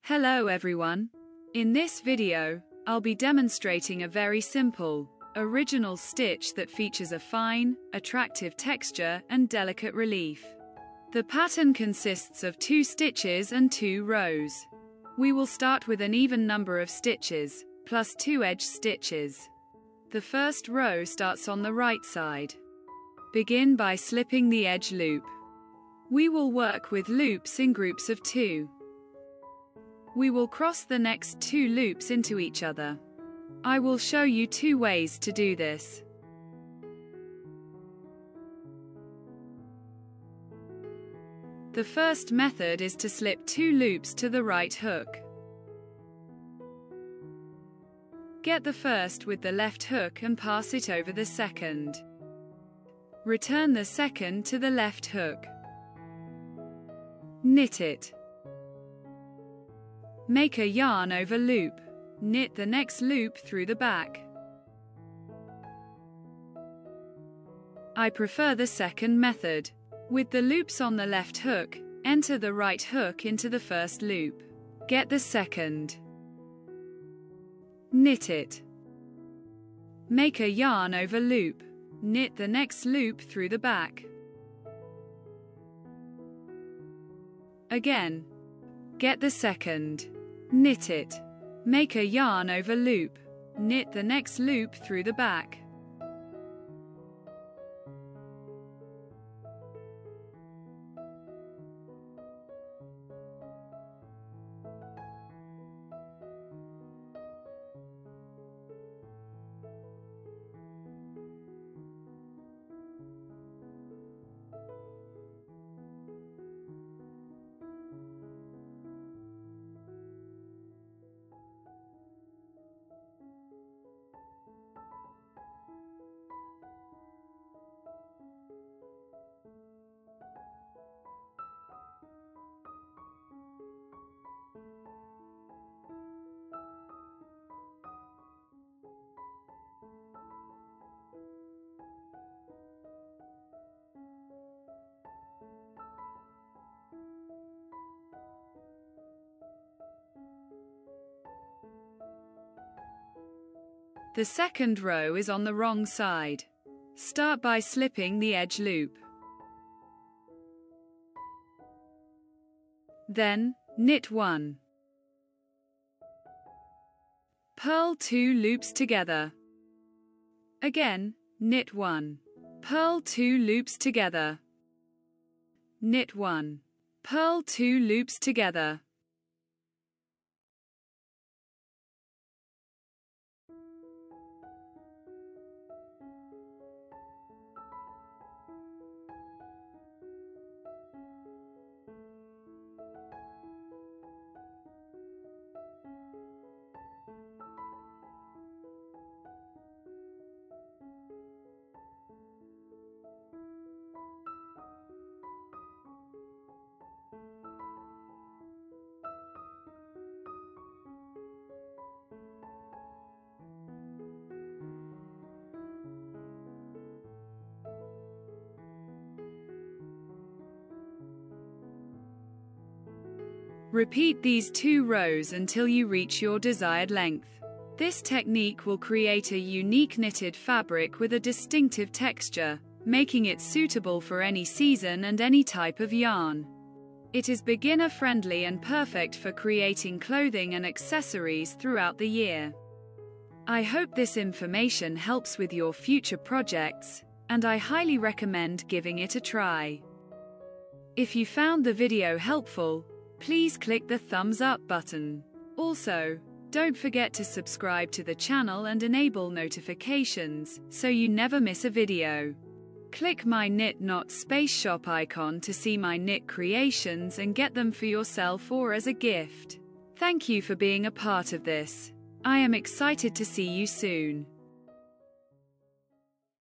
Hello everyone. In this video, I'll be demonstrating a very simple, original stitch that features a fine, attractive texture and delicate relief. The pattern consists of 2 stitches and 2 rows. We will start with an even number of stitches, plus 2 edge stitches. The first row starts on the right side. Begin by slipping the edge loop. We will work with loops in groups of 2. We will cross the next 2 loops into each other. I will show you 2 ways to do this. The first method is to slip 2 loops to the right hook. Get the first with the left hook and pass it over the second. Return the second to the left hook. Knit it. Make a yarn over loop. Knit the next loop through the back. I prefer the second method. With the loops on the left hook, enter the right hook into the first loop. Get the second. Knit it. Make a yarn over loop. Knit the next loop through the back. Again. Get the second. Knit it. Make a yarn over loop. Knit the next loop through the back. The second row is on the wrong side. Start by slipping the edge loop. Then, knit 1. Purl 2 loops together. Again, knit 1. Purl 2 loops together. Knit 1. Purl 2 loops together. Repeat these 2 rows until you reach your desired length. This technique will create a unique knitted fabric with a distinctive texture, making it suitable for any season and any type of yarn. It is beginner-friendly and perfect for creating clothing and accessories throughout the year. I hope this information helps with your future projects, and I highly recommend giving it a try. If you found the video helpful, please click the thumbs up button. Also, don't forget to subscribe to the channel and enable notifications so you never miss a video. Click my Knit Not Space Shop icon to see my knit creations and get them for yourself or as a gift. Thank you for being a part of this. I am excited to see you soon.